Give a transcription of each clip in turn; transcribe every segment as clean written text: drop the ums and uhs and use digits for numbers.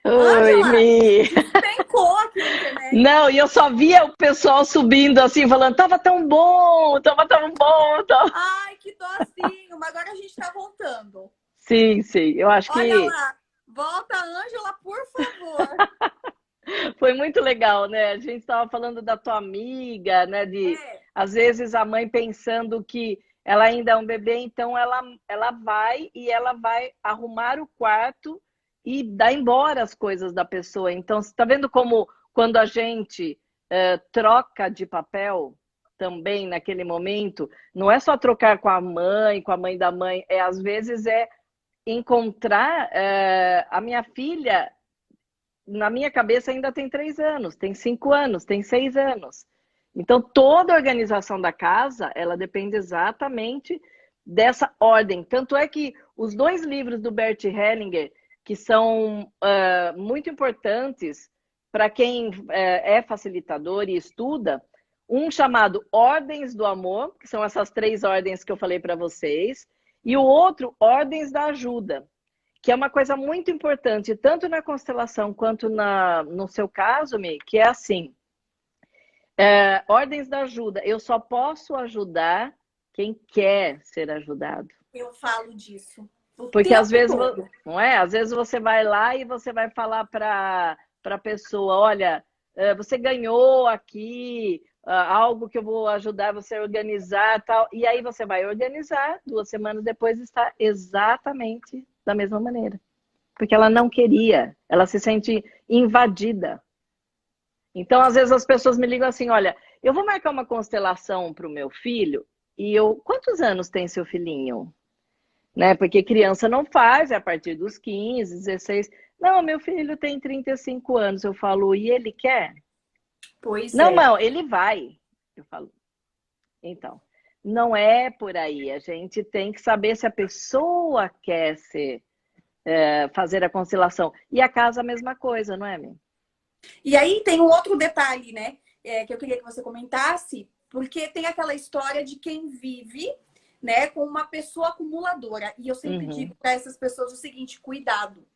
Oi, Ângela, Mi. despencou aqui na internet. Não, e eu só via o pessoal subindo assim, falando, tava tão bom, tava tão bom. Ai, que docinho, mas agora a gente tá voltando. Sim, sim, eu acho Olha que lá, volta, Ângela, por favor. foi muito legal, né? A gente estava falando da tua amiga, né? De É, às vezes a mãe pensando que ela ainda é um bebê, então ela vai e ela vai arrumar o quarto e dar embora as coisas da pessoa. Então, você está vendo como quando a gente troca de papel também naquele momento, não é só trocar com a mãe da mãe, é às vezes é encontrar a minha filha na minha cabeça ainda tem 3 anos, tem 5 anos, tem 6 anos. Então, toda a organização da casa, ela depende exatamente dessa ordem. Tanto é que os dois livros do Bert Hellinger, que são muito importantes para quem é facilitador e estuda, um chamado Ordens do Amor, que são essas 3 ordens que eu falei para vocês, e o outro, Ordens da Ajuda, que é uma coisa muito importante, tanto na constelação quanto no seu caso, Mi, que é assim, ordens da ajuda. Eu só posso ajudar quem quer ser ajudado. eu falo disso o Porque às tempo vezes, todo. não é? Às vezes você vai lá e você vai falar para a pessoa, olha, você ganhou aqui algo que eu vou ajudar você a organizar, tal. E aí você vai organizar, 2 semanas depois está exatamente da mesma maneira. Porque ela não queria, ela se sente invadida. Então, às vezes as pessoas me ligam assim, olha, eu vou marcar uma constelação para o meu filho e quantos anos tem seu filhinho? Né? Porque criança não faz, é a partir dos 15, 16. Não, meu filho tem 35 anos. Eu falo, e ele quer? Pois Não, é. não, ele vai. Eu falo, então, não é por aí. A gente tem que saber se a pessoa quer fazer a constelação. E a casa a mesma coisa, não é, minha? E aí tem um outro detalhe, né? Que eu queria que você comentasse, porque tem aquela história de quem vive, né, com uma pessoa acumuladora. E eu sempre Uhum. digo para essas pessoas o seguinte: cuidado.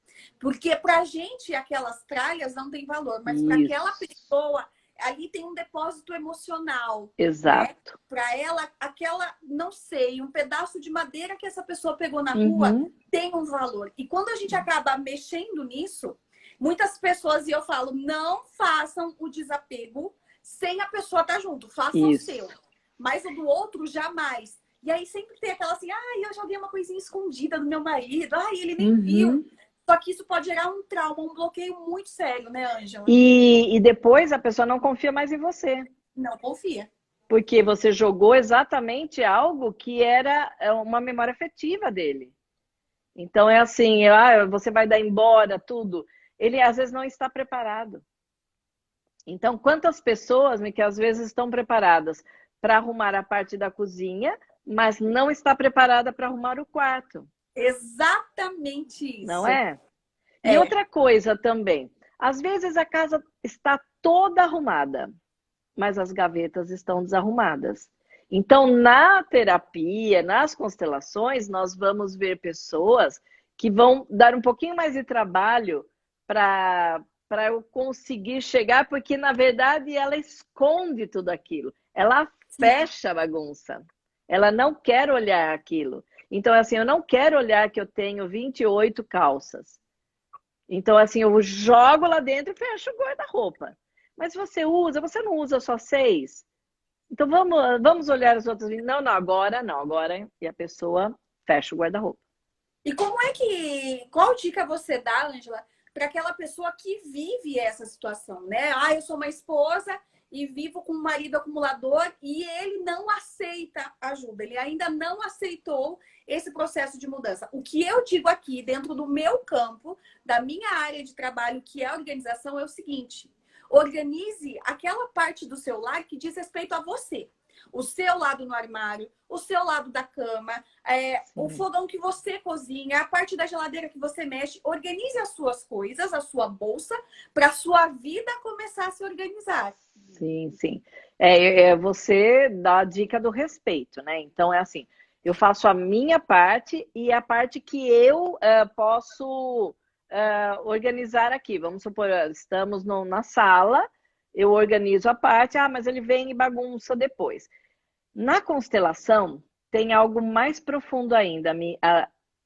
Porque para a gente aquelas tralhas não tem valor, mas para aquela Isso, pessoa ali tem um depósito emocional, né? exato. Para ela, aquela, não sei, um pedaço de madeira que essa pessoa pegou na rua Uhum. tem um valor. E quando a gente acaba mexendo nisso, muitas pessoas, e eu falo, não façam o desapego sem a pessoa estar junto. Façam o seu. Isso. Mas o do outro, jamais. E aí sempre tem aquela assim, eu já vi uma coisinha escondida do meu marido. Ele nem viu. Uhum. Só que isso pode gerar um trauma, um bloqueio muito sério, né, Ângela? E depois a pessoa não confia mais em você, Não confia. porque você jogou exatamente algo que era uma memória afetiva dele. Então é assim, você vai dar embora tudo. Ele às vezes não está preparado. Então, quantas pessoas que às vezes estão preparadas para arrumar a parte da cozinha, mas não está preparada para arrumar o quarto, Exatamente não isso. é? E É. outra coisa também, às vezes a casa está toda arrumada, mas as gavetas estão desarrumadas. Então, na terapia, nas constelações, nós vamos ver pessoas que vão dar um pouquinho mais de trabalho para eu conseguir chegar, porque na verdade ela esconde tudo aquilo. Ela Sim. fecha a bagunça. Ela não quer olhar aquilo. Então, assim, eu não quero olhar que eu tenho 28 calças. Então, assim, eu jogo lá dentro e fecho o guarda-roupa. Mas você não usa só 6? Então vamos olhar as outras. Não, não, agora não, agora. E a pessoa fecha o guarda-roupa. E como é que. Qual dica você dá, Ângela, para aquela pessoa que vive essa situação, né? Eu sou uma esposa e vivo com um marido acumulador e ele não aceita ajuda, ele ainda não aceitou esse processo de mudança. O que eu digo aqui, dentro do meu campo, da minha área de trabalho, que é a organização, é o seguinte: organize aquela parte do seu lar que diz respeito a você. O seu lado no armário, o seu lado da cama, o Sim, fogão que você cozinha, a parte da geladeira que você mexe. Organize as suas coisas, a sua bolsa, para a sua vida começar a se organizar. sim, sim. Você dá a dica do respeito, né? Então é assim, eu faço a minha parte e a parte que eu posso organizar aqui. Vamos supor, estamos na sala, eu organizo a parte, mas ele vem e bagunça depois. Na constelação, tem algo mais profundo ainda.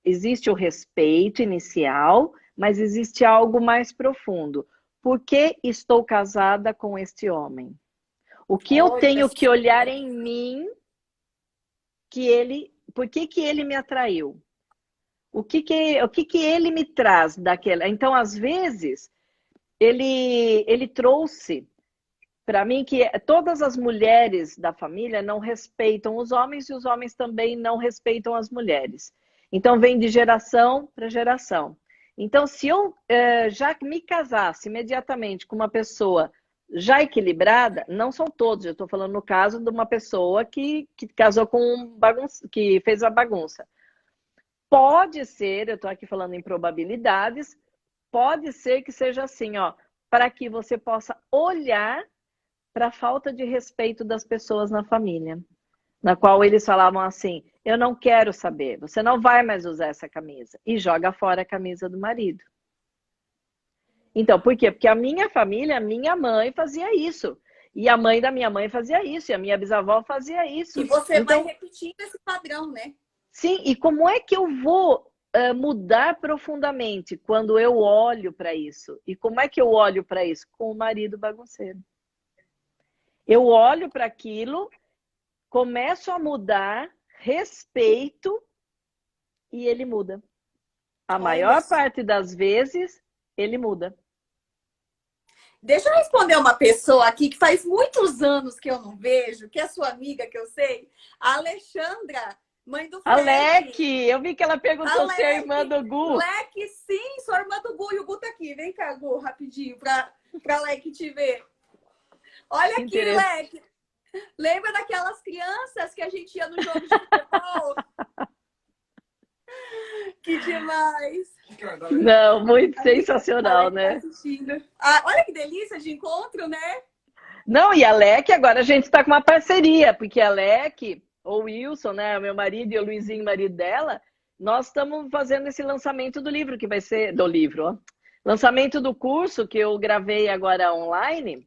Existe o respeito inicial, mas existe algo mais profundo. Por que estou casada com este homem? O que eu tenho que olhar em mim por que ele me atraiu? O que ele me traz daquela? Então, às vezes, ele trouxe para mim que todas as mulheres da família não respeitam os homens e os homens também não respeitam as mulheres. Então, vem de geração para geração. Então, se eu já me casasse imediatamente com uma pessoa já equilibrada, não são todos, eu estou falando no caso de uma pessoa que casou com que fez a bagunça. Pode ser, eu estou aqui falando em probabilidades, pode ser que seja assim, para que você possa olhar para a falta de respeito das pessoas na família, na qual eles falavam assim, eu não quero saber, você não vai mais usar essa camisa, e joga fora a camisa do marido. Então, por quê? Porque a minha família, a minha mãe fazia isso, e a mãe da minha mãe fazia isso, e a minha bisavó fazia isso. E você vai repetindo esse padrão, né? Sim, e como é que eu vou mudar profundamente quando eu olho para isso? E como é que eu olho para isso? Com o marido bagunceiro. Eu olho para aquilo, começo a mudar, respeito, e ele muda. A maior parte das vezes, ele muda. Deixa eu responder uma pessoa aqui que faz muitos anos que eu não vejo, que é sua amiga, que eu sei, a Alexandra. Mãe do Fred. Alec, eu vi que ela perguntou se é irmã do Gu. Alec, sim, sou irmã do Gu. E o Gu tá aqui. Vem cá, Gu, rapidinho, pra Alec te ver. Olha aqui, Alec. Lembra daquelas crianças que a gente ia no jogo de futebol? Que demais. Não, muito sensacional, né? Tá olha que delícia de encontro, né? Não, e a Alec, agora a gente tá com uma parceria, porque a Alec... ou o Wilson, né, meu marido, e o Luizinho, marido dela, nós estamos fazendo esse lançamento do livro, que vai ser, lançamento do curso que eu gravei agora online,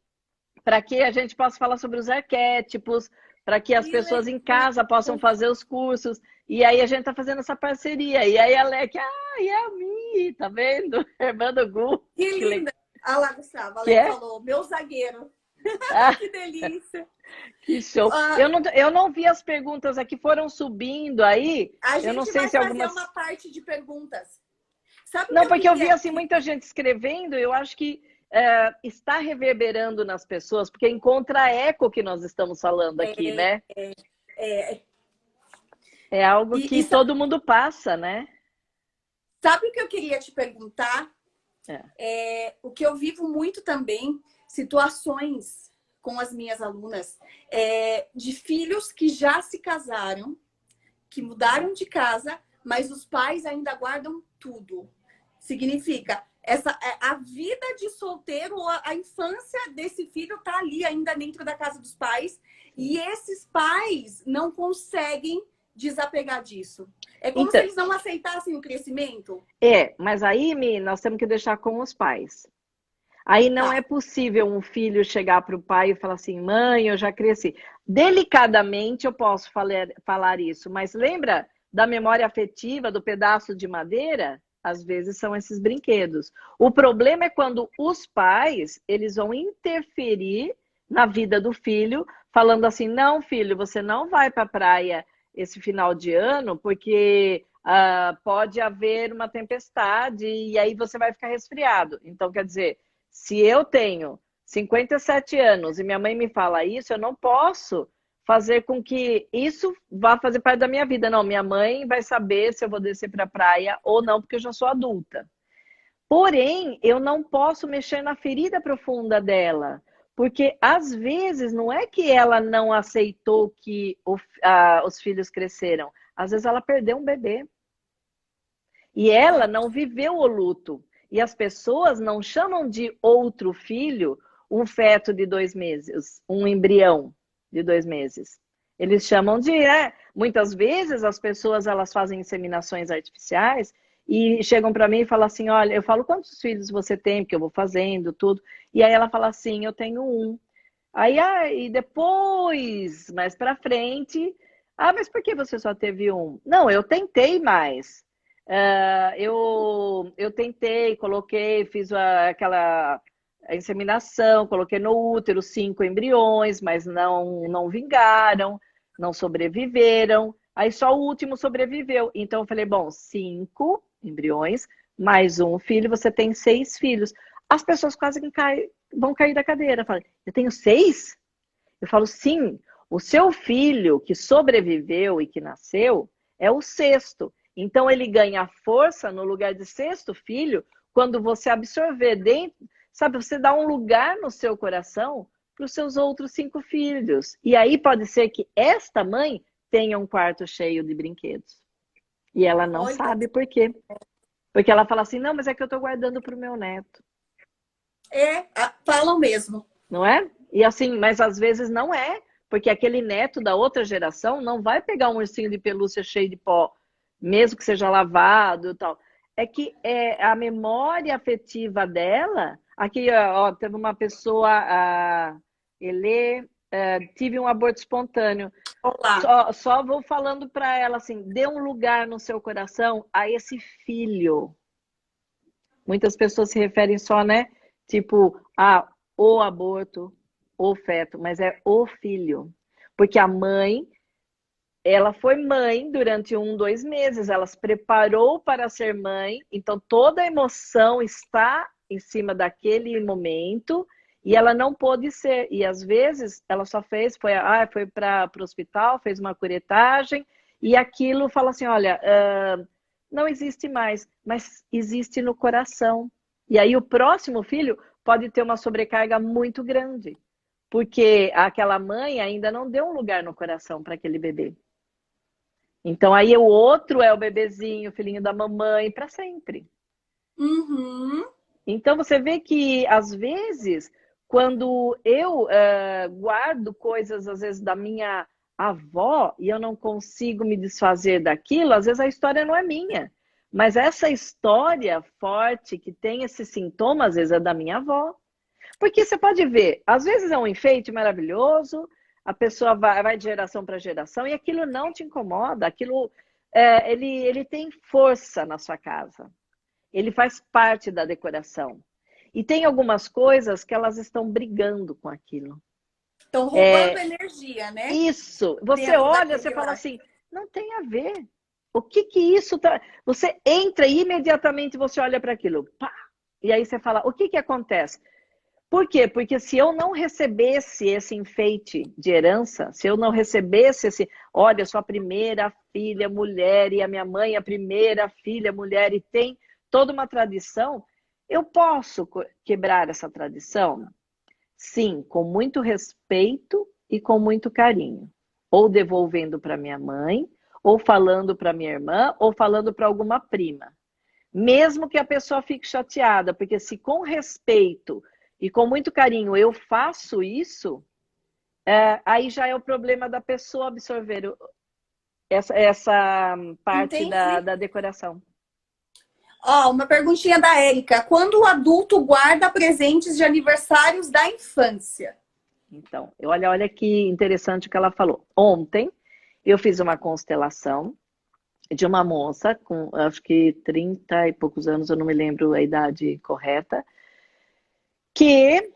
para que a gente possa falar sobre os arquétipos, para que as pessoas em casa possam fazer os cursos, e aí a gente está fazendo essa parceria, e aí a Alec, é a Mi, tá vendo? Irmã do Gu. Que linda! Olha lá, Gustavo, a Alec falou, meu zagueiro. Que delícia! Que show! Eu não vi as perguntas aqui, foram subindo aí. A gente eu não sei vai se fazer algumas... uma parte de perguntas. Sabe não, porque eu vi assim, muita gente escrevendo, eu acho que está reverberando nas pessoas, porque encontra eco que nós estamos falando aqui, né? É algo que todo mundo passa, né? Sabe o que eu queria te perguntar? O que eu vivo muito também, situações com as minhas alunas, de filhos que já se casaram, que mudaram de casa, mas os pais ainda guardam tudo. Significa, a vida de solteiro, a infância desse filho está ali ainda dentro da casa dos pais, e esses pais não conseguem desapegar disso. É como se eles não aceitassem o crescimento. Mas aí, Mi, nós temos que deixar com os pais. Aí não é possível um filho chegar para o pai e falar assim, mãe, eu já cresci. Delicadamente eu posso falar isso, mas lembra da memória afetiva, do pedaço de madeira? Às vezes são esses brinquedos. O problema é quando os pais, eles vão interferir na vida do filho, falando assim, não, filho, você não vai para a praia esse final de ano, porque pode haver uma tempestade e aí você vai ficar resfriado. Então, quer dizer, se eu tenho 57 anos e minha mãe me fala isso, eu não posso fazer com que isso vá fazer parte da minha vida. Não, minha mãe vai saber se eu vou descer para a praia ou não, porque eu já sou adulta. Porém, eu não posso mexer na ferida profunda dela, porque às vezes não é que ela não aceitou que os filhos cresceram, às vezes ela perdeu um bebê. E ela não viveu o luto. E as pessoas não chamam de outro filho um feto de 2 meses, um embrião de 2 meses. Eles chamam de... muitas vezes as pessoas elas fazem inseminações artificiais e chegam para mim e falam assim, olha, eu falo, quantos filhos você tem? Porque eu vou fazendo tudo. E aí ela fala assim, eu tenho um. Aí, e depois, mais para frente, mas por que você só teve um? Não, eu tentei mais. Eu tentei, coloquei, fiz aquela a inseminação, coloquei no útero 5 embriões, mas não vingaram, não sobreviveram. Aí só o último sobreviveu. Então eu falei, bom, 5 embriões, mais um filho, você tem 6 filhos. As pessoas quase vão cair da cadeira. Eu falo, eu tenho 6? Eu falo, sim, o seu filho que sobreviveu e que nasceu é o sexto. Então ele ganha força no lugar de sexto filho quando você absorver dentro, sabe, você dá um lugar no seu coração para os seus outros 5 filhos. E aí pode ser que esta mãe tenha um quarto cheio de brinquedos. E ela não sabe por quê. Porque ela fala assim, não, mas é que eu estou guardando para o meu neto. Falam mesmo. Não é? E assim, mas às vezes não é. Porque aquele neto da outra geração não vai pegar um ursinho de pelúcia cheio de pó, mesmo que seja lavado e tal. É que a memória afetiva dela... Aqui, ó, teve uma pessoa, tive um aborto espontâneo. Olá. Só vou falando para ela assim, dê um lugar no seu coração a esse filho. Muitas pessoas se referem só, né? Tipo, o aborto, o feto, mas é o filho. Porque a mãe, ela foi mãe durante 1, 2 meses, ela se preparou para ser mãe, então toda a emoção está em cima daquele momento e ela não pôde ser. E às vezes ela só foi para o hospital, fez uma curetagem e aquilo fala assim, olha, não existe mais, mas existe no coração. E aí o próximo filho pode ter uma sobrecarga muito grande, porque aquela mãe ainda não deu um lugar no coração para aquele bebê. Então aí o outro é o bebezinho, o filhinho da mamãe, para sempre. Uhum. Então você vê que às vezes, quando eu guardo coisas, às vezes, da minha avó, e eu não consigo me desfazer daquilo, às vezes a história não é minha. Mas essa história forte que tem esse sintoma, às vezes é da minha avó. Porque você pode ver, às vezes é um enfeite maravilhoso, a pessoa vai de geração para geração e aquilo não te incomoda, aquilo ele tem força na sua casa. Ele faz parte da decoração. E tem algumas coisas que elas estão brigando com aquilo. Estão roubando energia, né? Isso. Você olha, você fala assim, não tem a ver. O que isso tá... Você entra e imediatamente você olha para aquilo. Pá! E aí você fala, o que acontece? Por quê? Porque se eu não recebesse esse enfeite de herança, se eu não recebesse olha, eu sou a primeira filha mulher e a minha mãe é a primeira filha mulher e tem toda uma tradição, eu posso quebrar essa tradição? Sim, com muito respeito e com muito carinho. Ou devolvendo para minha mãe, ou falando para minha irmã, ou falando para alguma prima. Mesmo que a pessoa fique chateada, porque se com respeito e com muito carinho eu faço isso, aí já é o problema da pessoa absorver essa parte da decoração. Uma perguntinha da Érica. Quando o adulto guarda presentes de aniversários da infância? Então, olha que interessante o que ela falou. Ontem eu fiz uma constelação de uma moça com, acho que 30 e poucos anos, eu não me lembro a idade correta, que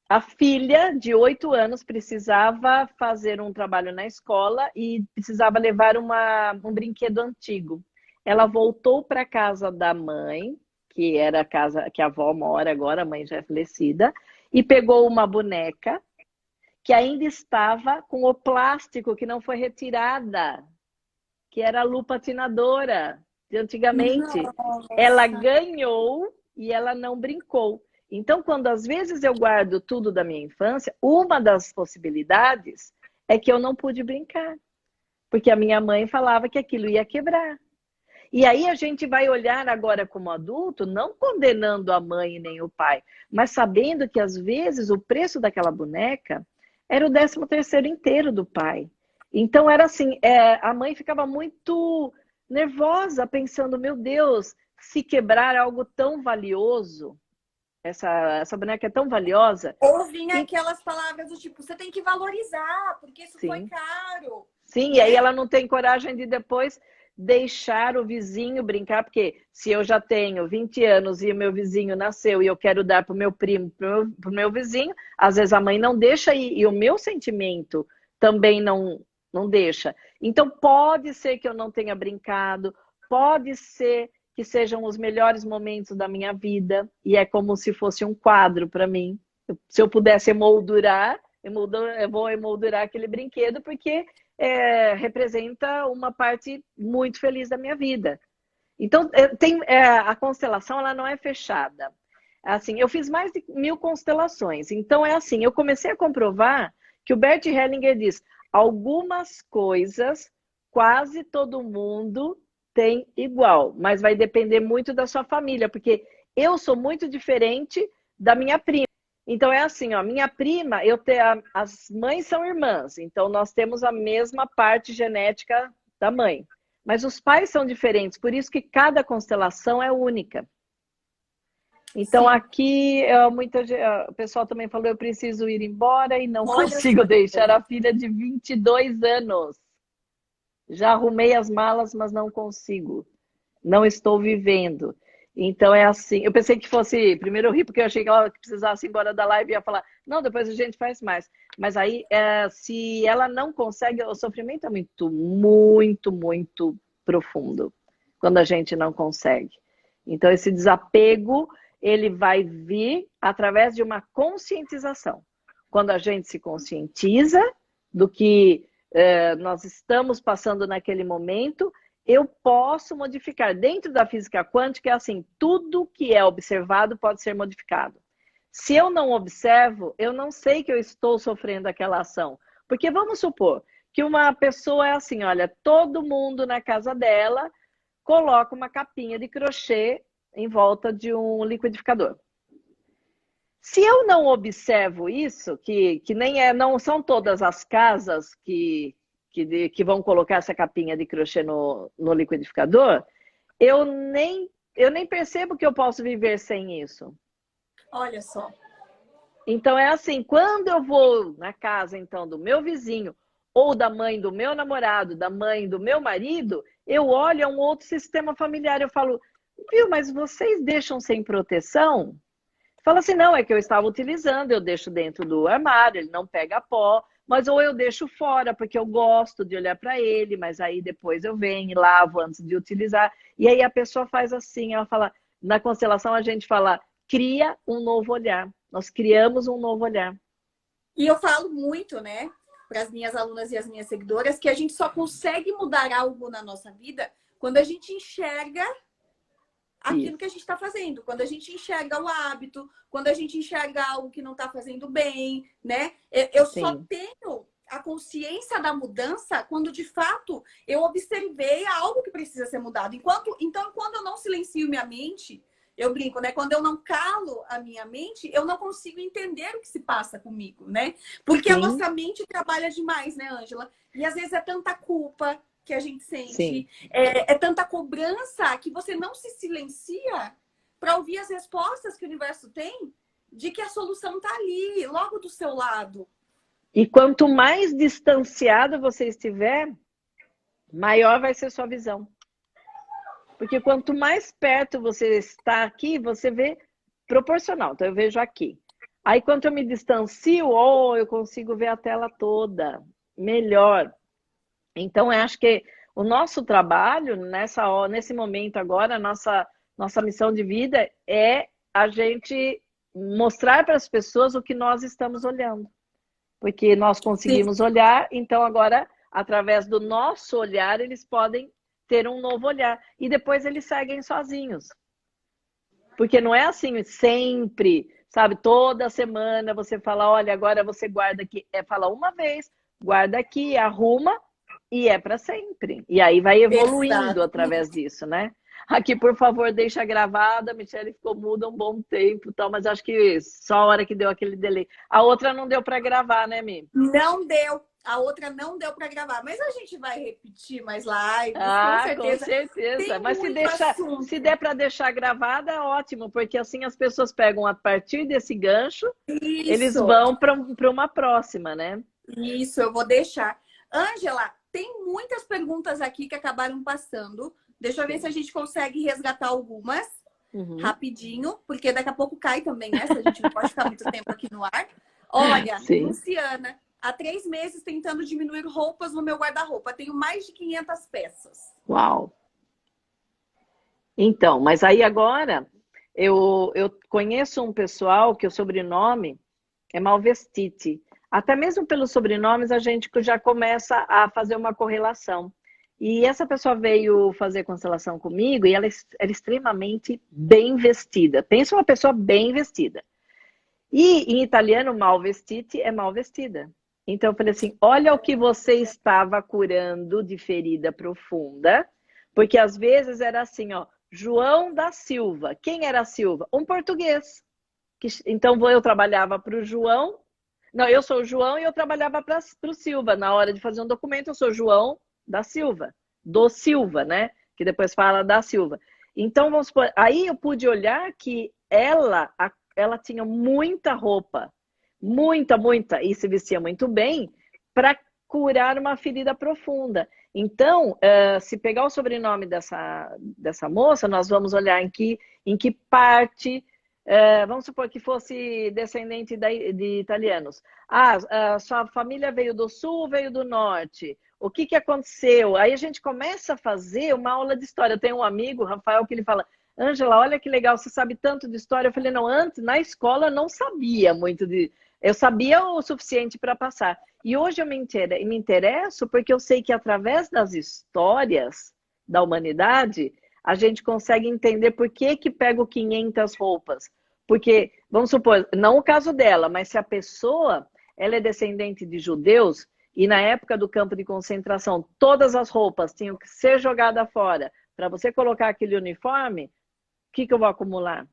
a filha de 8 anos precisava fazer um trabalho na escola e precisava levar um brinquedo antigo. Ela voltou para a casa da mãe, que era a casa que a avó mora agora, a mãe já é falecida, e pegou uma boneca que ainda estava com o plástico que não foi retirada, que era a lupa atinadora de antigamente. Nossa. Ela ganhou e ela não brincou. Então, quando às vezes eu guardo tudo da minha infância, uma das possibilidades é que eu não pude brincar, porque a minha mãe falava que aquilo ia quebrar. E aí a gente vai olhar agora como adulto, não condenando a mãe nem o pai, mas sabendo que às vezes o preço daquela boneca era o 13º inteiro do pai. Então era assim, a mãe ficava muito nervosa, pensando, meu Deus, se quebrar algo tão valioso, essa boneca é tão valiosa. Ou vinha E, aquelas palavras do tipo, você tem que valorizar, porque isso foi sim, caro, sim, e aí né? ela não tem coragem de depois deixar o vizinho brincar, porque se eu já tenho 20 anos e o meu vizinho nasceu e eu quero dar para o meu primo, para o meu vizinho, às vezes a mãe não deixa e o meu sentimento também não deixa. Então pode ser que eu não tenha brincado, pode ser que sejam os melhores momentos da minha vida e é como se fosse um quadro para mim. Se eu pudesse emoldurar, eu vou emoldurar aquele brinquedo porque representa uma parte muito feliz da minha vida. Então, a constelação ela não é fechada. Assim, eu fiz mais de 1000 constelações. Então, é assim, eu comecei a comprovar que o Bert Hellinger diz, algumas coisas quase todo mundo tem igual, mas vai depender muito da sua família, porque eu sou muito diferente da minha prima. Então é assim, ó, minha prima, as mães são irmãs, então nós temos a mesma parte genética da mãe. Mas os pais são diferentes, por isso que cada constelação é única. Então Sim. aqui o pessoal também falou, eu preciso ir embora e não Olha só consigo que deixar bom. a filha de 22 anos. Já arrumei as malas, mas não consigo. Não estou vivendo. Então é assim. Eu pensei que fosse. Primeiro eu ri porque eu achei que ela precisasse ir embora da live e ia falar, não, depois a gente faz mais. Mas aí, se ela não consegue, o sofrimento é muito, muito, muito profundo quando a gente não consegue. Então, esse desapego, ele vai vir através de uma conscientização. Quando a gente se conscientiza do que nós estamos passando naquele momento, eu posso modificar. Dentro da física quântica é assim, tudo que é observado pode ser modificado. Se eu não observo, eu não sei que eu estou sofrendo aquela ação. Porque vamos supor que uma pessoa é assim, olha, todo mundo na casa dela coloca uma capinha de crochê em volta de um liquidificador. Se eu não observo isso, que nem não são todas as casas que vão colocar essa capinha de crochê no liquidificador, eu nem percebo que eu posso viver sem isso. Olha só. Então é assim, quando eu vou na casa então do meu vizinho ou da mãe do meu namorado, da mãe do meu marido, eu olho a um outro sistema familiar, eu falo, viu, mas vocês deixam sem proteção? Fala assim, não, é que eu estava utilizando, eu deixo dentro do armário, ele não pega pó, mas ou eu deixo fora, porque eu gosto de olhar para ele, mas aí depois eu venho e lavo antes de utilizar. E aí a pessoa faz assim, ela fala, na constelação a gente fala, cria um novo olhar. Nós criamos um novo olhar. E eu falo muito, né, para as minhas alunas e as minhas seguidoras, que a gente só consegue mudar algo na nossa vida quando a gente enxerga aquilo que a gente está fazendo, quando a gente enxerga o hábito, quando a gente enxerga algo que não está fazendo bem, né? Eu só Sim. tenho a consciência da mudança quando de fato eu observei algo que precisa ser mudado. Então, quando eu não silencio minha mente, eu brinco, né? Quando eu não calo a minha mente, eu não consigo entender o que se passa comigo, né? Porque a Sim. nossa mente trabalha demais, né, Ângela? E às vezes é tanta culpa que a gente Sim. sente, é tanta cobrança que você não se silencia para ouvir as respostas que o universo tem de que a solução está ali, logo do seu lado. E quanto mais distanciado você estiver, maior vai ser sua visão. Porque quanto mais perto você está aqui, você vê proporcional. Então eu vejo aqui. Aí quando eu me distancio, eu consigo ver a tela toda, melhor. Então eu acho que o nosso trabalho nesse momento agora, nossa missão de vida é a gente mostrar para as pessoas o que nós estamos olhando. Porque nós Sim. conseguimos olhar, então agora, através do nosso olhar, eles podem ter um novo olhar. E depois eles seguem sozinhos. Porque não é assim sempre, sabe? Toda semana você fala, olha, agora você guarda aqui. Fala uma vez, guarda aqui, arruma e é para sempre. E aí vai evoluindo Exato. através disso, né? Aqui, por favor, deixa gravada. A Michelle ficou muda um bom tempo, tal, mas acho que só a hora que deu aquele delay. A outra não deu para gravar, né, Mi? Não deu. a outra não deu para gravar. Mas a gente vai repetir mais lives, Ah, com certeza. com certeza. Tem Mas muito assunto. se der para deixar gravada, é ótimo, porque assim as pessoas pegam a partir desse gancho, eles Isso, vão para uma próxima, né? isso, eu vou deixar. Ângela, tem muitas perguntas aqui que acabaram passando. Deixa eu ver se a gente consegue resgatar algumas rapidinho, porque daqui a pouco cai também essa, a gente não pode ficar muito tempo aqui no ar. Olha, Sim. Luciana, há 3 meses tentando diminuir roupas no meu guarda-roupa. Tenho mais de 500 peças. Uau! Então, mas aí agora eu conheço um pessoal que o sobrenome é Malvestite. Até mesmo pelos sobrenomes a gente já começa a fazer uma correlação. E essa pessoa veio fazer constelação comigo e ela é extremamente bem vestida. Pensa uma pessoa bem vestida. E em italiano, Malvestite é mal vestida. Então eu falei assim, olha o que você estava curando de ferida profunda, porque às vezes era assim, ó, João da Silva. Quem era Silva? Um português. Então eu trabalhava para o João. Não, eu sou o João e eu trabalhava para o Silva. Na hora de fazer um documento, eu sou João da Silva. Do Silva, né? Que depois fala da Silva. Então, vamos supor, aí eu pude olhar que ela tinha muita roupa. Muita, e se vestia muito bem para curar uma ferida profunda. Então, se pegar o sobrenome dessa moça, nós vamos olhar em que parte... vamos supor que fosse descendente de italianos. Ah, sua família veio do sul, veio do norte. O que aconteceu? Aí a gente começa a fazer uma aula de história. Eu tenho um amigo, Rafael, que ele fala, Ângela, olha que legal, você sabe tanto de história. Eu falei, não, antes, na escola, eu não sabia muito de... Eu sabia o suficiente para passar. E hoje eu me interesso porque eu sei que através das histórias da humanidade, a gente consegue entender por que pego 500 roupas. Porque, vamos supor, não o caso dela, mas se a pessoa ela é descendente de judeus e na época do campo de concentração todas as roupas tinham que ser jogadas fora para você colocar aquele uniforme, o que eu vou acumular?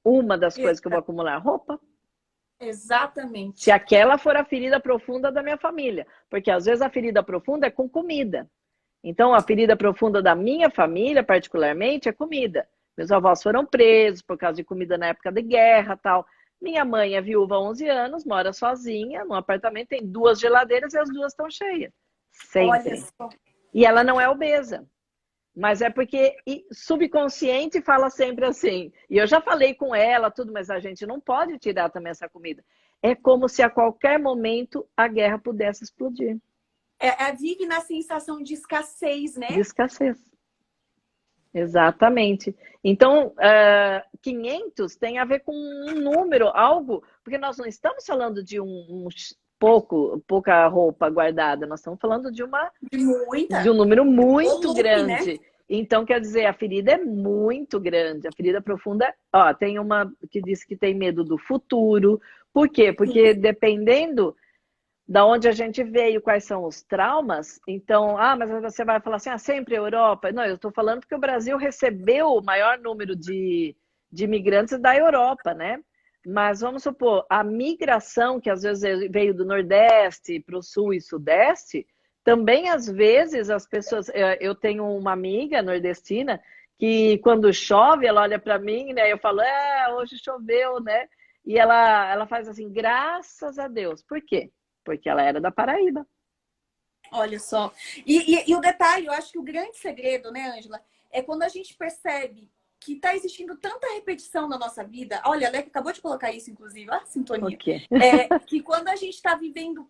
Uma das coisas que eu vou acumular, roupa. Exatamente. Se aquela for a ferida profunda da minha família. Porque às vezes a ferida profunda é com comida. Então, a ferida profunda da minha família, particularmente, é comida. Meus avós foram presos por causa de comida na época de guerra, tal. Minha mãe é viúva há 11 anos, mora sozinha, num apartamento, tem 2 geladeiras e as 2 estão cheias. Sempre. E ela não é obesa. Mas é porque subconsciente fala sempre assim. E eu já falei com ela, tudo, mas a gente não pode tirar também essa comida. É como se a qualquer momento a guerra pudesse explodir. Vive na sensação de escassez, né? De escassez. Exatamente. Então, 500 tem a ver com um número, algo, porque nós não estamos falando de pouca roupa guardada, nós estamos falando de um número muito grande. Né? Então, quer dizer, a ferida é muito grande, a ferida profunda, ó, tem uma que diz que tem medo do futuro. Por quê? Porque dependendo da onde a gente veio, quais são os traumas, então, mas você vai falar assim, sempre a Europa. Não, eu estou falando porque o Brasil recebeu o maior número de imigrantes da Europa, né? Mas vamos supor, a migração, que às vezes veio do Nordeste para o Sul e Sudeste, também às vezes as pessoas... Eu tenho uma amiga nordestina que quando chove, ela olha para mim, né? Eu falo, hoje choveu, né? E ela faz assim, graças a Deus. Por quê? Porque ela era da Paraíba. Olha só. E o detalhe, eu acho que o grande segredo, né, Ângela, é quando a gente percebe que está existindo tanta repetição na nossa vida. Olha, a Leca acabou de colocar isso, inclusive, a sintonia. Okay. Que quando a gente está vivendo,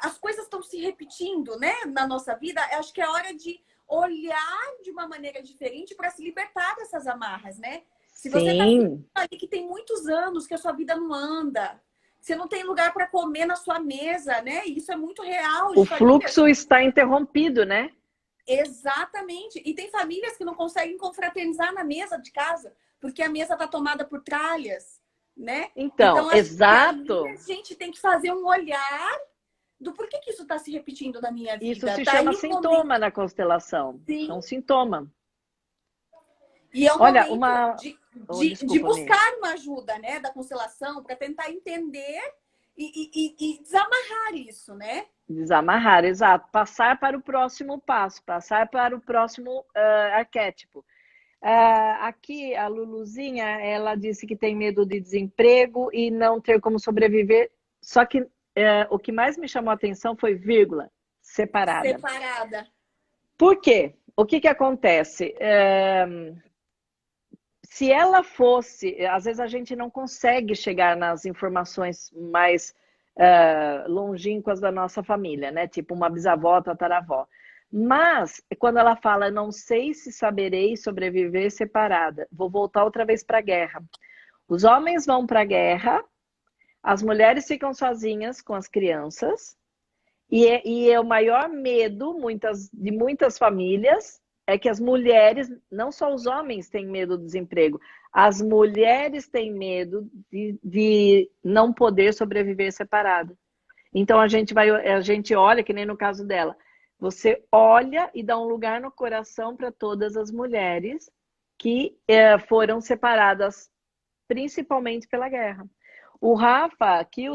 as coisas estão se repetindo, né, na nossa vida, acho que é hora de olhar de uma maneira diferente para se libertar dessas amarras, né? Se você está ali que tem muitos anos que a sua vida não anda, você não tem lugar para comer na sua mesa, né? Isso é muito real. O fluxo está interrompido, né? Exatamente. E tem famílias que não conseguem confraternizar na mesa de casa, porque a mesa está tomada por tralhas, né? Então exato. A gente tem que fazer um olhar do porquê que isso está se repetindo na minha vida. Isso se chama sintoma na constelação. Sim. É um sintoma. E é um momento de buscar uma ajuda, né, da constelação, para tentar entender e desamarrar isso, né? Desamarrar, exato. Passar para o próximo passo, passar para o próximo arquétipo. Aqui, a Luluzinha, ela disse que tem medo de desemprego e não ter como sobreviver. Só que o que mais me chamou a atenção foi vírgula, separada. Separada. Por quê? O que que acontece? Se ela fosse... Às vezes a gente não consegue chegar nas informações mais longínquas da nossa família, né? Tipo uma bisavó, tataravó. Mas, quando ela fala, não sei se saberei sobreviver separada, vou voltar outra vez para a guerra. Os homens vão para a guerra, as mulheres ficam sozinhas com as crianças, e o maior medo de muitas famílias é que as mulheres, não só os homens têm medo do desemprego, as mulheres têm medo de não poder sobreviver separada. Então a gente olha, que nem no caso dela, você olha e dá um lugar no coração para todas as mulheres que foram separadas principalmente pela guerra. O Rafa, aqui,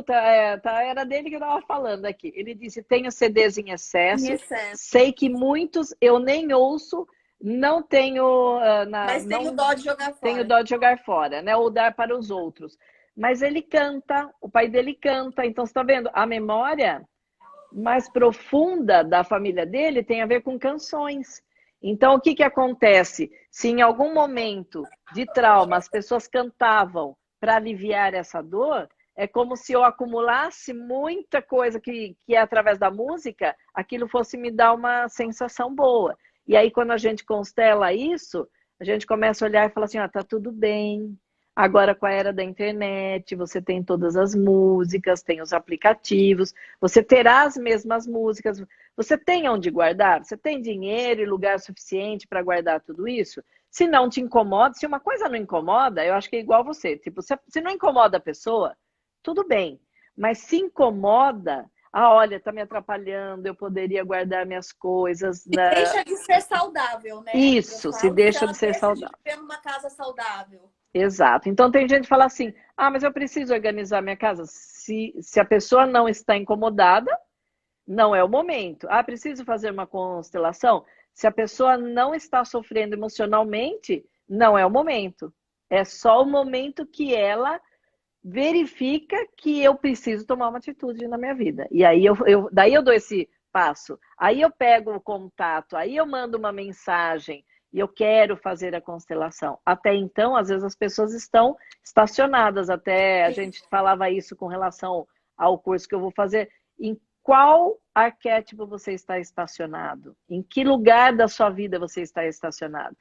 era dele que eu estava falando aqui. Ele disse, tenho CDs em excesso, sei que muitos eu nem ouço, não tenho... Mas tenho dó de jogar fora. Tenho dó de jogar fora, né? Ou dar para os outros. Mas ele canta, o pai dele canta. Então, você está vendo? A memória mais profunda da família dele tem a ver com canções. Então, o que que acontece? Se em algum momento de trauma as pessoas cantavam para aliviar essa dor, é como se eu acumulasse muita coisa que é através da música, aquilo fosse me dar uma sensação boa. E aí, quando a gente constela isso, a gente começa a olhar e fala assim, tá tudo bem. Agora, com a era da internet, você tem todas as músicas, tem os aplicativos, você terá as mesmas músicas, você tem onde guardar? Você tem dinheiro e lugar suficiente para guardar tudo isso? Se não te incomoda, se uma coisa não incomoda, eu acho que é igual você. Tipo, se não incomoda a pessoa, tudo bem. Mas se incomoda, olha, tá me atrapalhando, eu poderia guardar minhas coisas. Deixa de ser saudável, né? Isso, se deixa de ser saudável. De viver numa casa saudável. Exato. Então tem gente que fala assim, mas eu preciso organizar minha casa. Se a pessoa não está incomodada, não é o momento. Preciso fazer uma constelação? Se a pessoa não está sofrendo emocionalmente, não é o momento. É só o momento que ela verifica que eu preciso tomar uma atitude na minha vida. E aí daí eu dou esse passo. Aí eu pego o contato, aí eu mando uma mensagem e eu quero fazer a constelação. Até então, às vezes as pessoas estão estacionadas. Até a gente falava isso com relação ao curso que eu vou fazer. Em qual arquétipo você está estacionado? Em que lugar da sua vida você está estacionado?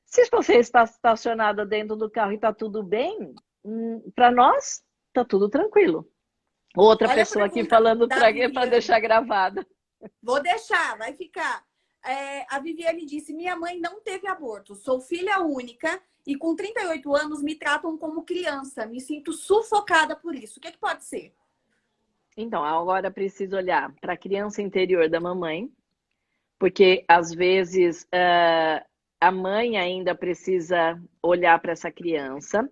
Se você está estacionada dentro do carro e está tudo bem, para nós, está tudo tranquilo. Outra pessoa aqui falando para deixar gravada. Vou deixar, vai ficar. A Viviane disse, minha mãe não teve aborto, sou filha única e com 38 anos me tratam como criança, me sinto sufocada por isso. O que pode ser? Então, agora preciso olhar para a criança interior da mamãe, porque às vezes a mãe ainda precisa olhar para essa criança.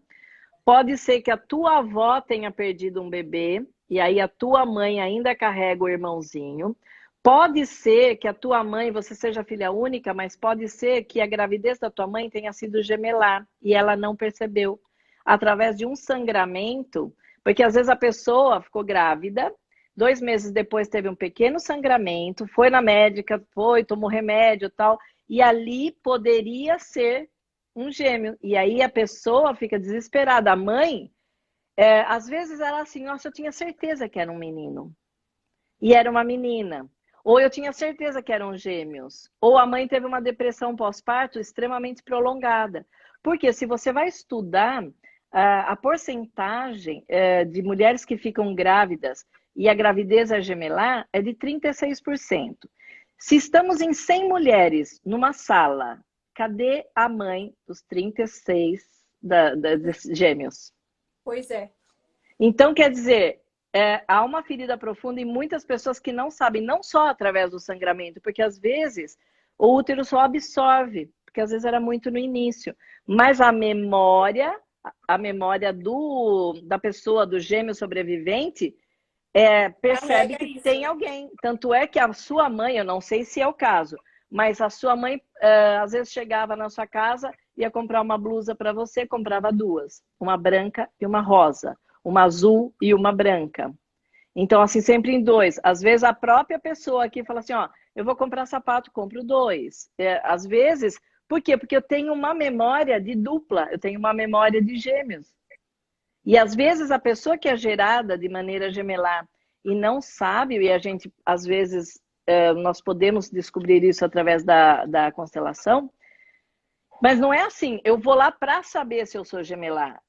Pode ser que a tua avó tenha perdido um bebê e aí a tua mãe ainda carrega o irmãozinho. Pode ser que a tua mãe, você seja filha única, mas pode ser que a gravidez da tua mãe tenha sido gemelar e ela não percebeu. Através de um sangramento, porque às vezes a pessoa ficou grávida, 2 meses depois teve um pequeno sangramento, foi na médica, tomou remédio e tal, e ali poderia ser um gêmeo. E aí a pessoa fica desesperada. A mãe, às vezes ela assim, nossa, eu tinha certeza que era um menino. E era uma menina. Ou eu tinha certeza que eram gêmeos. Ou a mãe teve uma depressão pós-parto extremamente prolongada. Porque se você vai estudar a porcentagem de mulheres que ficam grávidas e a gravidez é gemelar é de 36%. Se estamos em 100 mulheres numa sala, cadê a mãe dos 36 gêmeos? Pois é. Então, quer dizer, há uma ferida profunda em muitas pessoas que não sabem, não só através do sangramento, porque às vezes o útero só absorve, porque às vezes era muito no início, mas a memória da pessoa, do gêmeo sobrevivente, percebe Carrega que isso. tem alguém. Tanto é que a sua mãe, eu não sei se é o caso, mas a sua mãe às vezes chegava na sua casa, ia comprar uma blusa para você, comprava duas, uma branca e uma rosa, uma azul e uma branca. Então, assim, sempre em dois. Às vezes a própria pessoa aqui fala assim, ó, eu vou comprar sapato, compro dois. Às vezes, por quê? Porque eu tenho uma memória de dupla, eu tenho uma memória de gêmeos. E às vezes a pessoa que é gerada de maneira gemelar e não sabe, e a gente, às vezes, nós podemos descobrir isso através da constelação, mas não é assim, eu vou lá para saber se eu sou gemelar.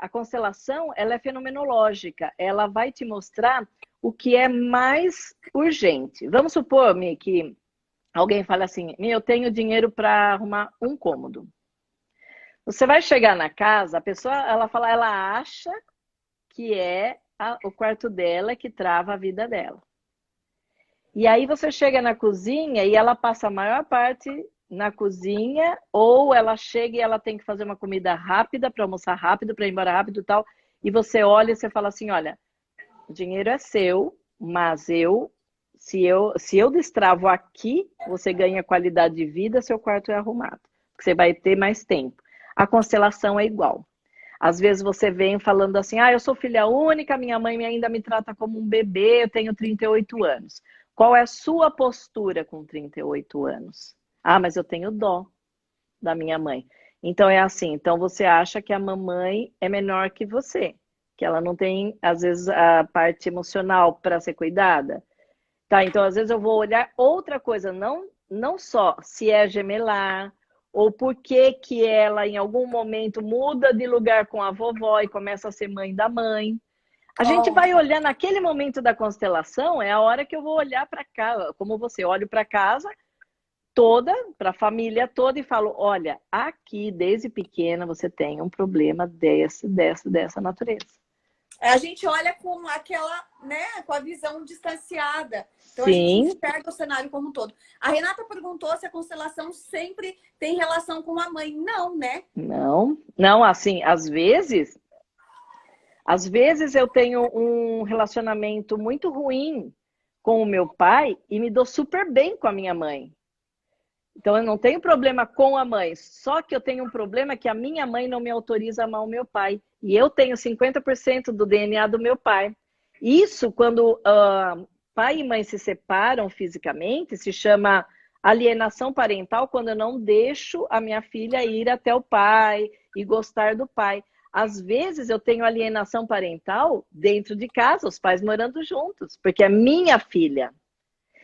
A constelação, ela é fenomenológica, ela vai te mostrar o que é mais urgente. Vamos supor, Mi, que alguém fala assim, Mi, eu tenho dinheiro para arrumar um cômodo. Você vai chegar na casa, a pessoa, ela fala, ela acha que é o quarto dela que trava a vida dela. E aí você chega na cozinha e ela passa a maior parte na cozinha, ou ela chega e ela tem que fazer uma comida rápida para almoçar rápido, para ir embora rápido e tal. E você olha e você fala assim, olha, o dinheiro é seu, mas se eu destravo aqui, você ganha qualidade de vida, seu quarto é arrumado. Porque você vai ter mais tempo. A constelação é igual. Às vezes você vem falando assim, eu sou filha única, minha mãe ainda me trata como um bebê, eu tenho 38 anos. Qual é a sua postura com 38 anos? Mas eu tenho dó da minha mãe. Então é assim, então você acha que a mamãe é menor que você, que ela não tem, às vezes, a parte emocional para ser cuidada. Tá, então às vezes eu vou olhar outra coisa, não só se é gemelar, ou por que que ela em algum momento muda de lugar com a vovó e começa a ser mãe da mãe. A gente vai olhar naquele momento da constelação, é a hora que eu vou olhar para casa, como você olha para casa toda, para a família toda e falo, olha, aqui desde pequena você tem um problema dessa natureza. A gente olha com aquela, né, com a visão distanciada. Então a gente Sim. enxerga o cenário como um todo. A Renata perguntou se a constelação sempre tem relação com a mãe. Não, né? Não, assim, às vezes eu tenho um relacionamento muito ruim com o meu pai e me dou super bem com a minha mãe. Então eu não tenho problema com a mãe, só que eu tenho um problema que a minha mãe não me autoriza a amar o meu pai. E eu tenho 50% do DNA do meu pai. Isso, quando pai e mãe se separam fisicamente, se chama alienação parental, quando eu não deixo a minha filha ir até o pai e gostar do pai. Às vezes eu tenho alienação parental dentro de casa, os pais morando juntos, porque é minha filha.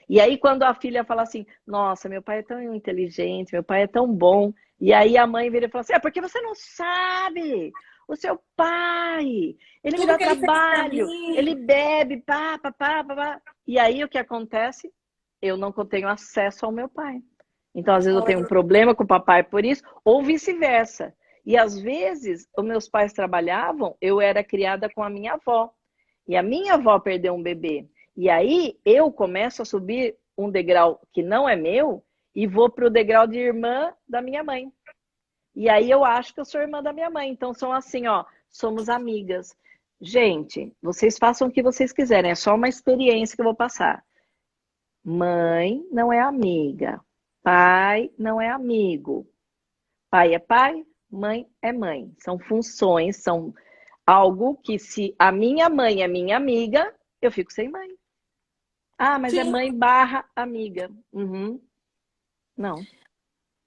E aí, quando a filha fala assim, nossa, meu pai é tão inteligente, meu pai é tão bom. E aí a mãe vira e fala assim, porque você não sabe? O seu pai, ele me Tudo dá que ele fez pra trabalho, ele mim. bebe, pá, pá, pá, pá, pá. E aí o que acontece? Eu não tenho acesso ao meu pai. Então, às vezes, eu tenho um problema com o papai por isso, ou vice-versa. E às vezes, os meus pais trabalhavam, eu era criada com a minha avó. E a minha avó perdeu um bebê. E aí eu começo a subir um degrau que não é meu e vou para o degrau de irmã da minha mãe. E aí eu acho que eu sou irmã da minha mãe. Então são assim, ó, somos amigas. Gente, vocês façam o que vocês quiserem, é só uma experiência que eu vou passar. Mãe não é amiga, pai não é amigo. Pai é pai, mãe é mãe. São funções, são algo que se a minha mãe é minha amiga, eu fico sem mãe. Mas é Sim. mãe barra amiga. Uhum. Não.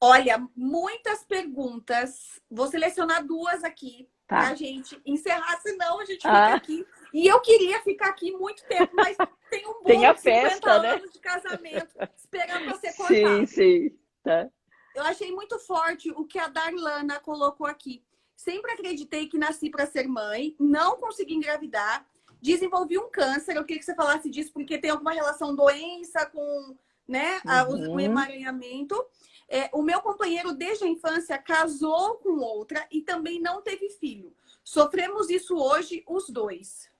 Olha, muitas perguntas. Vou selecionar duas aqui para a Tá. gente encerrar, senão a gente fica Ah, aqui. E eu queria ficar aqui muito tempo, mas tem um tem bolo a de 50 festa, né? anos de casamento esperando para ser Sim, cortado. sim. Tá. Eu achei muito forte o que a Darlana colocou aqui. Sempre acreditei que nasci para ser mãe, não consegui engravidar, desenvolvi um câncer. Eu queria que você falasse disso, porque tem alguma relação doença com, né, o Uhum. emaranhamento. O meu companheiro, desde a infância, casou com outra e também não teve filho. Sofremos isso hoje, os dois.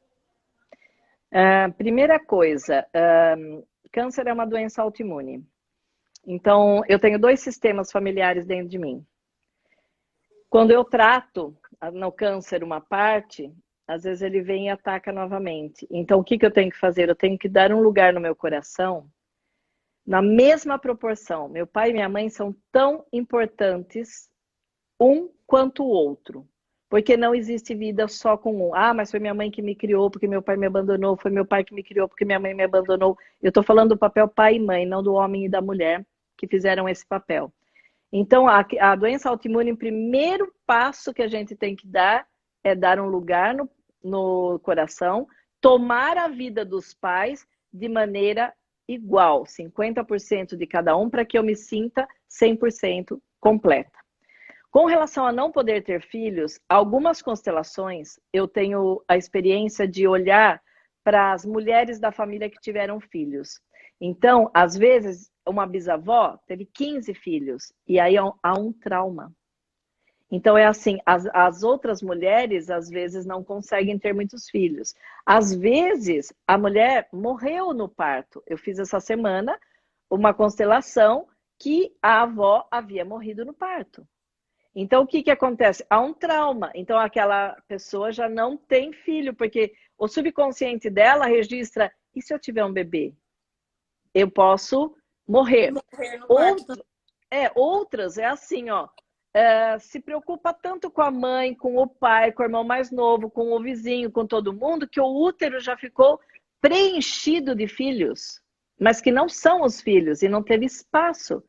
Primeira coisa, câncer é uma doença autoimune. Então, eu tenho dois sistemas familiares dentro de mim. Quando eu trato no câncer uma parte, às vezes ele vem e ataca novamente. Então, o que eu tenho que fazer? Eu tenho que dar um lugar no meu coração, na mesma proporção. Meu pai e minha mãe são tão importantes, um quanto o outro. Porque não existe vida só com um. Ah, mas foi minha mãe que me criou porque meu pai me abandonou, foi meu pai que me criou porque minha mãe me abandonou. Eu estou falando do papel pai e mãe, não do homem e da mulher que fizeram esse papel. Então, a doença autoimune, o primeiro passo que a gente tem que dar é dar um lugar no coração, tomar a vida dos pais de maneira igual, 50% de cada um, para que eu me sinta 100% completa. Com relação a não poder ter filhos, algumas constelações eu tenho a experiência de olhar para as mulheres da família que tiveram filhos. Então, às vezes, uma bisavó teve 15 filhos e aí há um trauma. Então, é assim, as outras mulheres, às vezes, não conseguem ter muitos filhos. Às vezes, a mulher morreu no parto. Eu fiz essa semana uma constelação que a avó havia morrido no parto. Então, o que acontece? Há um trauma. Então, aquela pessoa já não tem filho, porque o subconsciente dela registra, e se eu tiver um bebê? Eu posso morrer. Morrer no parto. Outras, é assim, ó. Se preocupa tanto com a mãe, com o pai, com o irmão mais novo, com o vizinho, com todo mundo, que o útero já ficou preenchido de filhos, mas que não são os filhos, e não teve espaço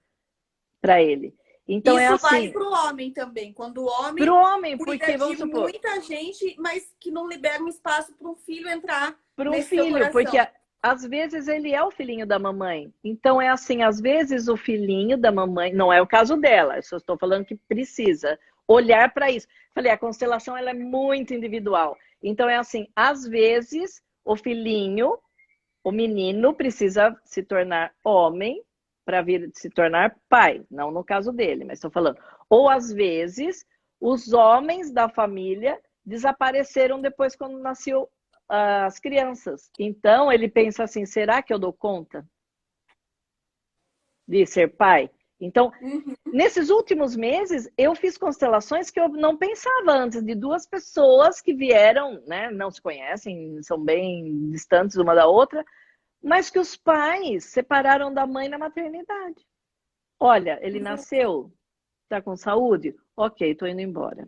para ele. Então, isso é assim, vale para o homem também. Quando o homem, pro homem, cuida porque vamos de supor, muita gente, mas que não libera um espaço para um filho entrar para um nesse seu filho, coração. porque às vezes ele é o filhinho da mamãe. Então é assim, às vezes o filhinho da mamãe, não é o caso dela, eu só estou falando que precisa olhar para isso. Falei, a constelação ela é muito individual. Então é assim, às vezes o filhinho, o menino precisa se tornar homem para vir se tornar pai, não no caso dele, mas estou falando. Ou às vezes os homens da família desapareceram depois quando nasceu as crianças. Então ele pensa assim, será que eu dou conta de ser pai? Então, nesses últimos meses, eu fiz constelações que eu não pensava antes, de duas pessoas que vieram, né, não se conhecem, são bem distantes uma da outra, mas que os pais separaram da mãe na maternidade. Olha, ele nasceu, tá com saúde? Ok, tô indo embora.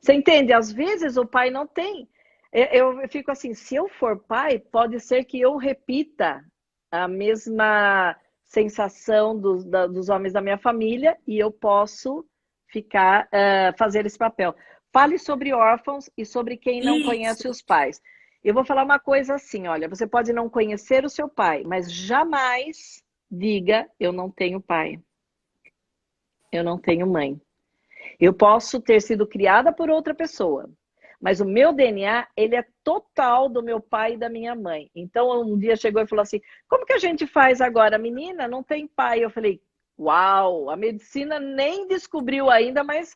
Você entende? Às vezes o pai não tem. Eu fico assim, se eu for pai, pode ser que eu repita a mesma sensação dos homens da minha família e eu posso ficar, fazer esse papel. Fale sobre órfãos e sobre quem não conhece os pais. Eu vou falar uma coisa assim, olha, você pode não conhecer o seu pai, mas jamais diga, eu não tenho pai. Eu não tenho mãe. Eu posso ter sido criada por outra pessoa, mas o meu DNA, ele é total do meu pai e da minha mãe. Então, um dia chegou e falou assim, como que a gente faz agora? A menina não tem pai. Eu falei, uau, a medicina nem descobriu ainda, mas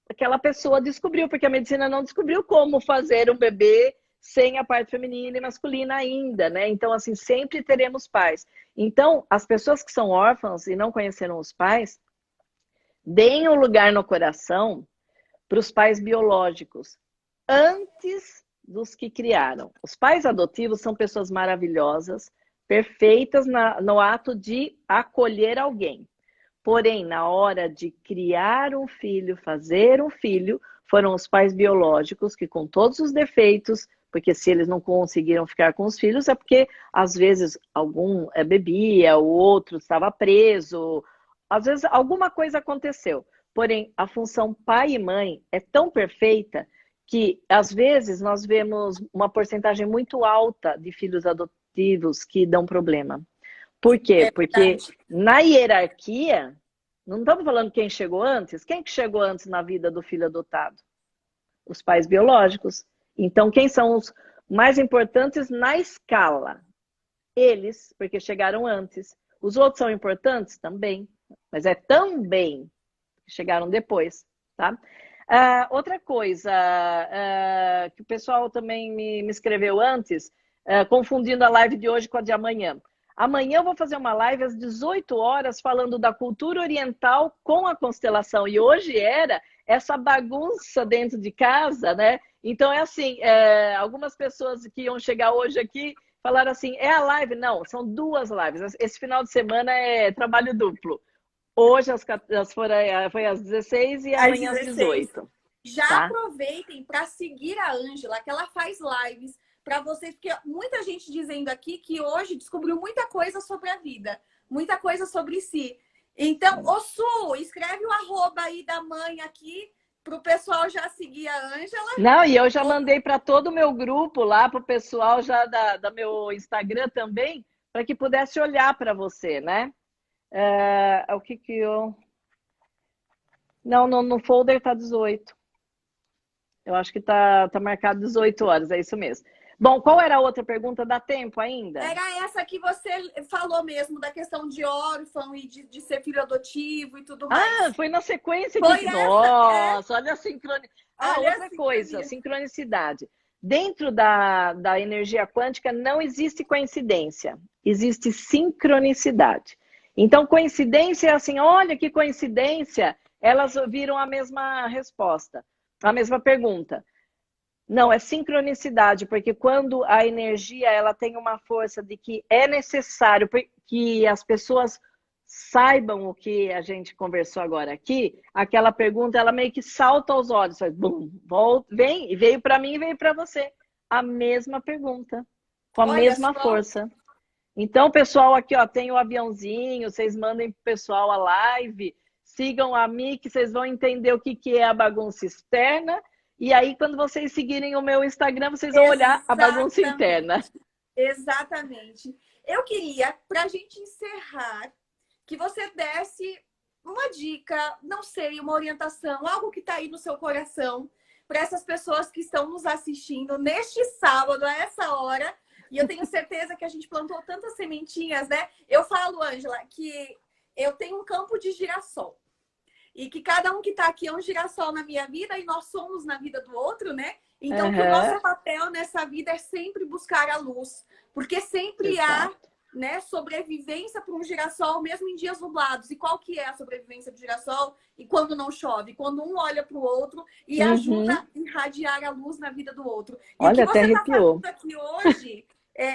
aquela pessoa descobriu, porque a medicina não descobriu como fazer um bebê sem a parte feminina e masculina ainda, né? Então, assim, sempre teremos pais. Então, as pessoas que são órfãs e não conheceram os pais, deem um lugar no coração para os pais biológicos, antes dos que criaram. Os pais adotivos são pessoas maravilhosas, perfeitas no ato de acolher alguém. Porém, na hora de criar um filho, fazer um filho, foram os pais biológicos que, com todos os defeitos, porque se eles não conseguiram ficar com os filhos, é porque, às vezes, algum bebia, o outro estava preso, às vezes, alguma coisa aconteceu. Porém, a função pai e mãe é tão perfeita que, às vezes, nós vemos uma porcentagem muito alta de filhos adotivos que dão problema. Por quê? Porque na hierarquia, não estamos falando quem chegou antes. Quem que chegou antes na vida do filho adotado? Os pais biológicos. Então, quem são os mais importantes na escala? Eles, porque chegaram antes. Os outros são importantes? Também. Mas é também que chegaram depois, tá? Outra coisa que o pessoal também me escreveu antes, confundindo a live de hoje com a de amanhã. Amanhã eu vou fazer uma live às 18 horas falando da cultura oriental com a constelação. E hoje essa bagunça dentro de casa, né? Então é assim, algumas pessoas que iam chegar hoje aqui falaram assim, é a live? Não, são 2 lives. Esse final de semana é trabalho duplo. Hoje foi às 16 e Às amanhã às 16. 18. Já Tá? aproveitem para seguir a Ângela, que ela faz lives para vocês, porque muita gente dizendo aqui que hoje descobriu muita coisa sobre a vida, muita coisa sobre si. Então, ô Su, escreve o arroba aí da mãe aqui para o pessoal já seguir a Ângela. Não, e eu já mandei para todo o meu grupo lá, para o pessoal já da meu Instagram também, para que pudesse olhar para você, né? O que que eu... Não, no folder tá 18. Eu acho que tá marcado 18 horas, é isso mesmo. Bom, qual era a outra pergunta? Dá tempo ainda? Era essa que você falou mesmo, da questão de órfão e de ser filho adotivo e tudo mais. Ah, foi na sequência Foi aqui. essa, Nossa, olha a sincronicidade. olha Outra a coisa, sincronia. sincronicidade. Dentro da energia quântica não existe coincidência, existe sincronicidade. Então, coincidência é assim, olha que coincidência, elas viram a mesma resposta, a mesma pergunta. Não, é sincronicidade, porque quando a energia ela tem uma força de que é necessário que as pessoas saibam o que a gente conversou agora aqui, aquela pergunta ela meio que salta aos olhos, faz bum, volta, vem, e veio para mim e veio para você. A mesma pergunta, com a Olha mesma só. força. Então, pessoal, aqui ó, tem o aviãozinho, vocês mandem pro pessoal a live, sigam a mim que vocês vão entender o que é a bagunça externa. E aí, quando vocês seguirem o meu Instagram, vocês vão olhar a bagunça interna. Exatamente. Eu queria, para a gente encerrar, que você desse uma dica, não sei, uma orientação, algo que está aí no seu coração, para essas pessoas que estão nos assistindo neste sábado, a essa hora. E eu tenho certeza que a gente plantou tantas sementinhas, né? Eu falo, Ângela, que eu tenho um campo de girassol. E que cada um que está aqui é um girassol na minha vida e nós somos na vida do outro, né? Então, que o nosso papel nessa vida é sempre buscar a luz. Porque sempre há, né, sobrevivência para um girassol, mesmo em dias nublados. E qual que é a sobrevivência do girassol? E quando não chove? Quando um olha para o outro e ajuda a irradiar a luz na vida do outro. E olha, o que você até está arrepiou. fazendo aqui hoje,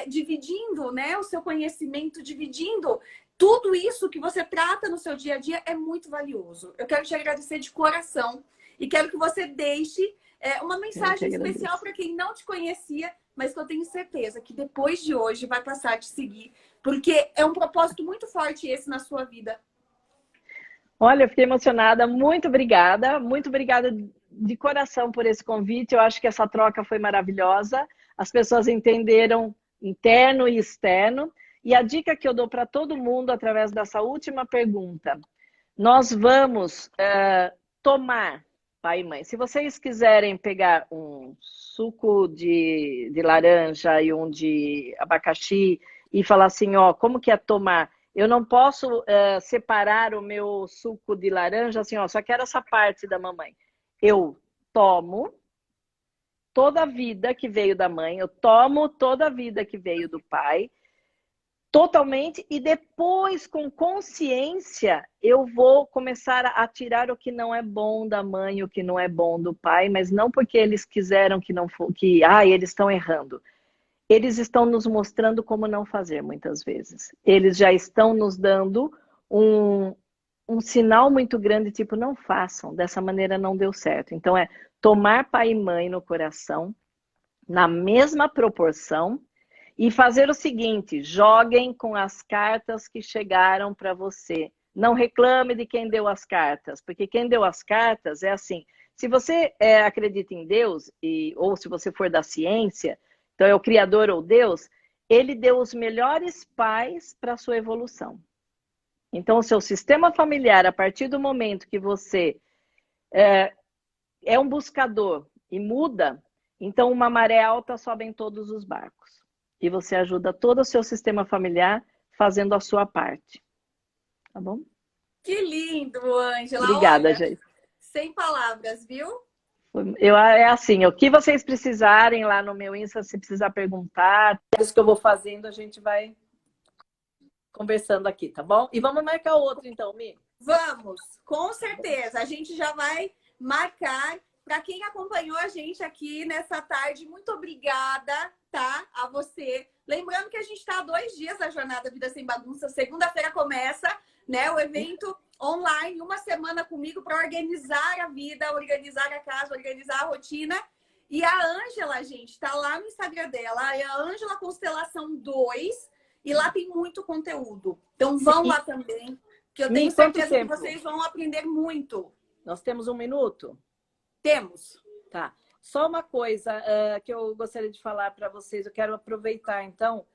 dividindo, né, o seu conhecimento, dividindo tudo isso que você trata no seu dia a dia é muito valioso. Eu quero te agradecer de coração e quero que você deixe uma mensagem especial para quem não te conhecia, mas que eu tenho certeza que depois de hoje vai passar a te seguir, porque é um propósito muito forte esse na sua vida. Olha, eu fiquei emocionada. Muito obrigada de coração por esse convite. Eu acho que essa troca foi maravilhosa. As pessoas entenderam interno e externo. E a dica que eu dou para todo mundo através dessa última pergunta, nós vamos tomar, pai e mãe, se vocês quiserem pegar um suco de laranja e um de abacaxi e falar assim, ó, como que é tomar? Eu não posso separar o meu suco de laranja assim, ó, só quero essa parte da mamãe. Eu tomo toda a vida que veio da mãe, eu tomo toda a vida que veio do pai, totalmente, e depois, com consciência, eu vou começar a tirar o que não é bom da mãe, o que não é bom do pai, mas não porque eles quiseram que não for, eles estão errando. Eles estão nos mostrando como não fazer, muitas vezes. Eles já estão nos dando um sinal muito grande, tipo, não façam, dessa maneira não deu certo. Então, tomar pai e mãe no coração, na mesma proporção, e fazer o seguinte, joguem com as cartas que chegaram para você. Não reclame de quem deu as cartas, porque quem deu as cartas é assim, se você acredita em Deus, ou se você for da ciência, então é o Criador ou Deus, ele deu os melhores pais para a sua evolução. Então o seu sistema familiar, a partir do momento que você é um buscador e muda, então uma maré alta sobe em todos os barcos. E você ajuda todo o seu sistema familiar fazendo a sua parte. Tá bom? Que lindo, Ângela. Obrigada, gente. Sem palavras, viu? É assim, o que vocês precisarem lá no meu Insta, se precisar perguntar, é isso que eu vou fazendo, a gente vai conversando aqui, tá bom? E vamos marcar outro então, Mi? Vamos, com certeza. A gente já vai marcar. Para quem acompanhou a gente aqui nessa tarde, muito obrigada, tá? A você. Lembrando que a gente está há 2 dias da Jornada Vida Sem Bagunça. Segunda-feira começa, né, o evento online, uma semana comigo para organizar a vida, organizar a casa, organizar a rotina. E a Ângela, gente, tá lá no Instagram dela, é a Ângela Constelação 2, e lá tem muito conteúdo. Então vão lá também, que eu tenho certeza que vocês vão aprender muito. Nós temos 1 minuto? Temos. Tá. Só uma coisa que eu gostaria de falar para vocês, eu quero aproveitar, então.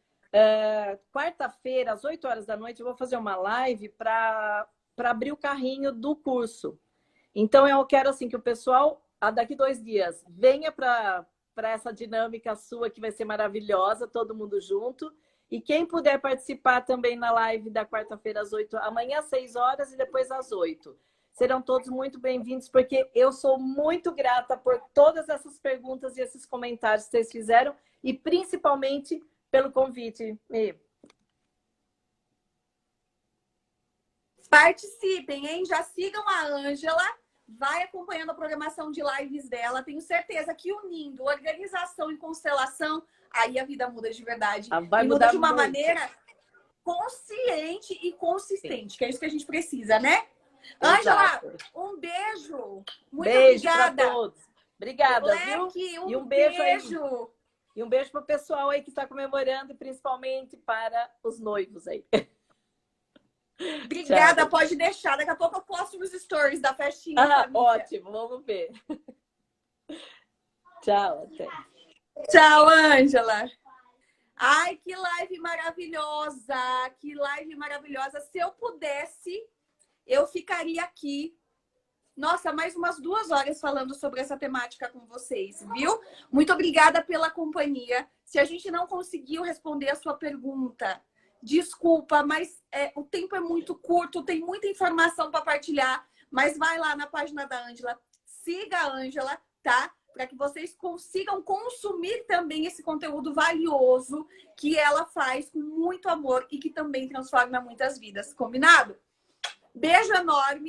Quarta-feira, às 8 horas da noite, eu vou fazer uma live para abrir o carrinho do curso. Então, eu quero assim que o pessoal, daqui 2 dias, venha para essa dinâmica sua, que vai ser maravilhosa, todo mundo junto. E quem puder participar também na live da quarta-feira, às 8, amanhã às 6 horas e depois às 8. Serão todos muito bem-vindos, porque eu sou muito grata por todas essas perguntas e esses comentários que vocês fizeram, e principalmente pelo convite. Participem, hein? Já sigam a Ângela, vai acompanhando a programação de lives dela. Tenho certeza que unindo organização e constelação, aí a vida muda de verdade. Vai e mudar muda de uma muito. maneira consciente e consistente, que é isso que a gente precisa, né? Exato. Ângela, um beijo. Muito beijo obrigada. Para todos. Obrigada, Leque, viu? Um e um beijo aí. E um beijo para o pessoal aí que está comemorando, e principalmente para os noivos aí. Obrigada, tchau. Pode deixar. Daqui a pouco eu posto nos stories da festinha. Ótimo, vamos ver. Tchau, até. Tchau, Ângela. Ai, que live maravilhosa! Que live maravilhosa! Se eu pudesse, eu ficaria aqui, nossa, mais umas 2 horas falando sobre essa temática com vocês, viu? Muito obrigada pela companhia. Se a gente não conseguiu responder a sua pergunta, desculpa, mas o tempo é muito curto, tem muita informação para partilhar, mas vai lá na página da Ângela, siga a Ângela, tá? Para que vocês consigam consumir também esse conteúdo valioso que ela faz com muito amor e que também transforma muitas vidas. Combinado? Beijo enorme.